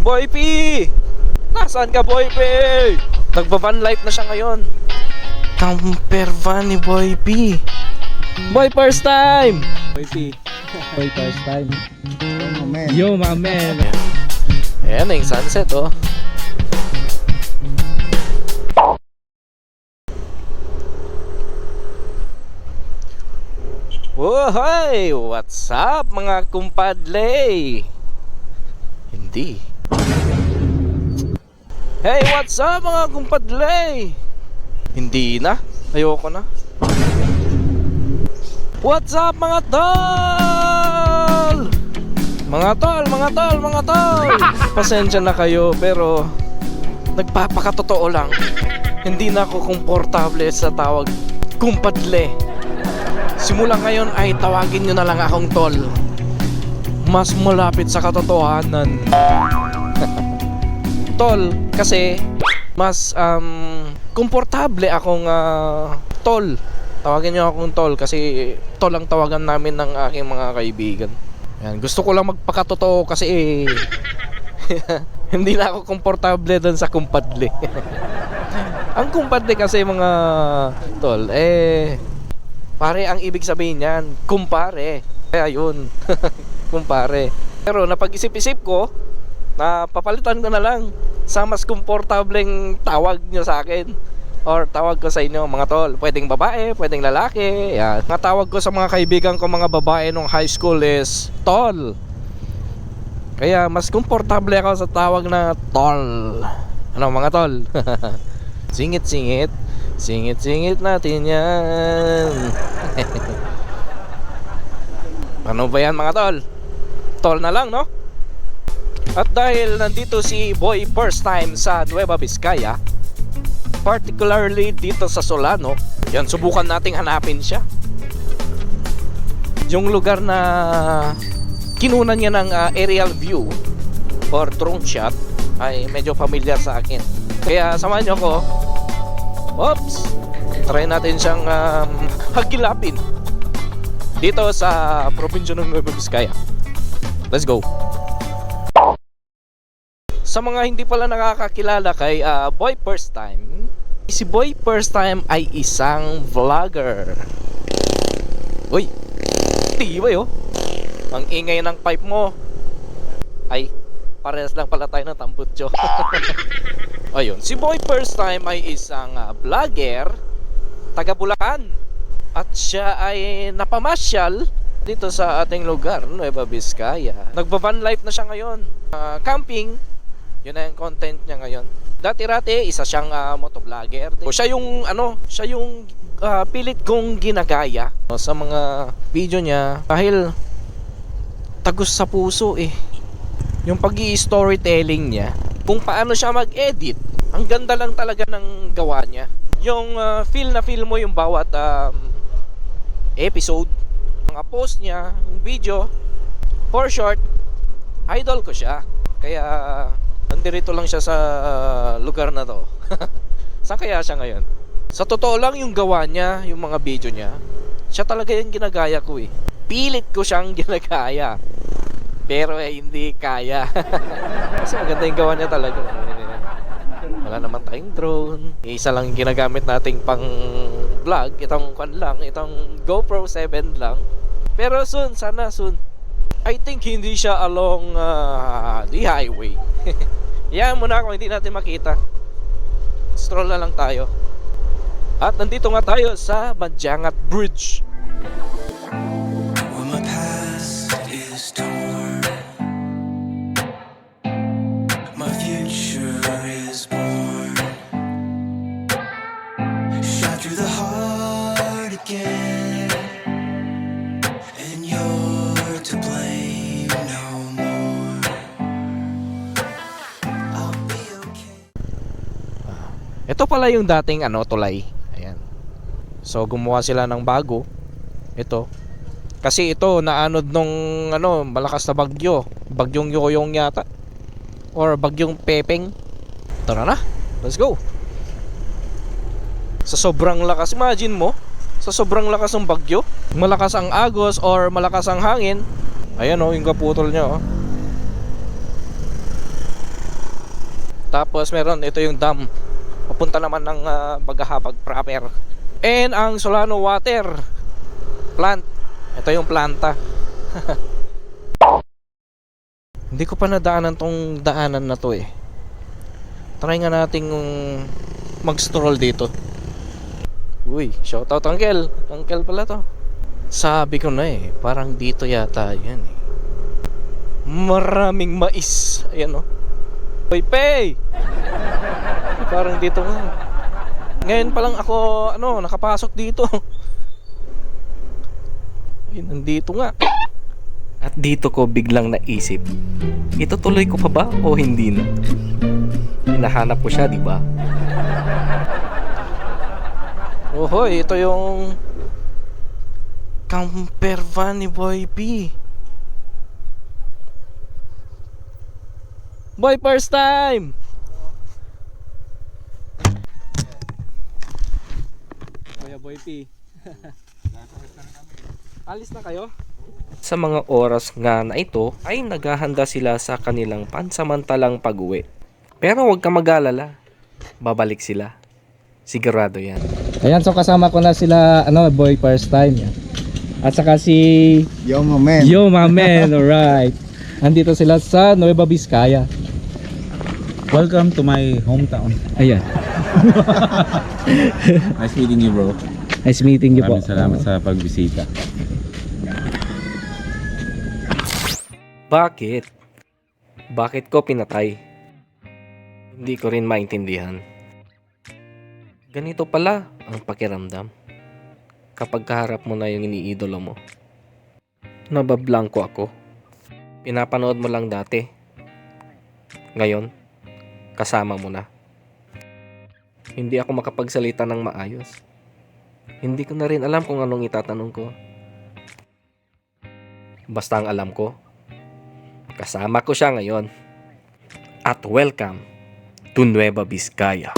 Boy P! Nasaan ka, Boy P? Nagba-van life na siya ngayon. Camper van ni Boy P. Boy first time! Boy P. Boy, first time. Oh, man. Yo, my man. Ayan na yung sunset, oh. Wohay! What's up, mga kumpadle? Hindi. Hey, what's up, mga kumpadle? Hindi na. Ayoko na. What's up, mga tol? Mga tol. Pasensya na kayo, pero nagpapakatotoo lang. Hindi na ako komportable sa tawag kumpadle. Simula ngayon ay tawagin nyo na lang akong tol. Mas malapit sa katotohanan. Tol, kasi mas komportable akong tol. Tawagin nyo akong tol kasi tol ang tawagan namin ng aking mga kaibigan. Yan, gusto ko lang magpakatotoo kasi hindi na ako komportable doon sa kumpadle. Ang kumpadle kasi mga tol, pare ang ibig sabihin niyan, kumpare. Kaya yun, kumpare. Pero napag-isip-isip ko, napapalitan ko na lang sa mas komportableng tawag nyo sa akin. Or tawag ko sa inyo, mga tol. Pwedeng babae, pwedeng lalaki. Yan. Mga tawag ko sa mga kaibigan ko, mga babae nung high school is tol. Kaya mas komportable ako sa tawag na tol. Ano mga tol? Singit-singit. Singit-singit natin yan. Ano ba yan, mga tol? Tol na lang, no? At dahil nandito si Boy first time sa Nueva Vizcaya, particularly dito sa Solano, yan, subukan nating hanapin siya. Yung lugar na kinunan niya ng aerial view or drone shot ay medyo familiar sa akin. Kaya samahan niyo ako. Oops! Try natin siyang hagilapin dito sa probinsya ng Nueva Vizcaya. Let's go! Sa mga hindi pala nakakakilala kay Boy First Time, si Boy First Time ay isang vlogger. Uy! Tibay oh! Ang ingay ng pipe mo. Ay, parehas lang pala tayo ng tambutso. Ayun, si Boy First Time ay isang vlogger, taga Bulacan. At siya ay napamasyal dito sa ating lugar, Nueva Vizcaya. Nagba-van life na siya ngayon. Camping, yun na yung content niya ngayon. Dati-rati, isa siyang motovlogger. Siya yung pilit kong ginagaya sa mga video niya dahil tagos sa puso yung pag-i-storytelling niya, kung paano siya mag-edit. Ang ganda lang talaga ng gawa niya. Yung feel mo yung bawat episode, mga post niya, yung video. For short, idol ko siya. Kaya nandirito lang siya sa lugar na to. Saan kaya siya ngayon? Sa totoo lang, yung gawa niya, yung mga video niya, siya talaga yung ginagaya ko Pilit ko siyang ginagaya, pero hindi kaya. Kasi maganda yung gawa niya talaga. Wala naman tayong drone. Isa lang ginagamit nating pang vlog. Itong itong GoPro 7 lang. Pero sana soon. I think hindi siya along the highway. Yan muna kung hindi natin makita. Stroll na lang tayo. At nandito nga tayo sa Madyangat Bridge. Ito pala yung dating tulay. Ayan. So gumawa sila ng bago. Ito. Kasi ito naanod nung malakas na bagyo. Bagyong Yoyong yata. Or bagyong Pepeng. Tara na. Let's go. Sa sobrang lakas, imagine mo, sa sobrang lakas ng bagyo, malakas ang agos or malakas ang hangin. Ayan yung kaputol niya Tapos meron, ito yung dam. Papunta naman ng Baghahabag proper. And ang Solano Water Plant. Ito yung planta. Hindi ko pa nadaanan tong daanan na to eh. Try nga nating mag-stroll dito. Uy, shoutout Uncle. Uncle pala to. Sabi ko na eh, parang dito yata yan eh. Maraming mais. Ayan oh. Hoy, Pay! Parang dito nga. Ngayon pa lang ako, nakapasok dito. Ay, nandito nga. At dito ko biglang naisip, itutuloy ko pa ba o hindi na? Hinahanap ko siya, di ba? Ohoy, ito yung camper van ni Boy P. Boy, first time! Kuya Boy P. Alis na kayo? Sa mga oras nga na ito ay naghahanda sila sa kanilang pansamantalang pag-uwi. Pero huwag ka mag-alala, babalik sila. Sigurado yan. Ayan, so kasama ko na sila, boy first time. Yan. At saka si Yo, my man. Yo, my man, alright. Andito sila sa Nueva Vizcaya. Welcome to my hometown. Ayan. Nice meeting you, bro. Nice meeting you po. Maraming salamat sa pagbisita. Bakit? Bakit ko pinatay? Hindi ko rin maintindihan. Ganito pala ang pakiramdam kapag kaharap mo na yung iniidolo mo. Nabablangko ako. Pinapanood mo lang dati. Ngayon, kasama mo na. Hindi ako makapagsalita ng maayos. Hindi ko na rin alam kung anong itatanong ko. Basta ang alam ko, kasama ko siya ngayon. At welcome to Nueva Vizcaya.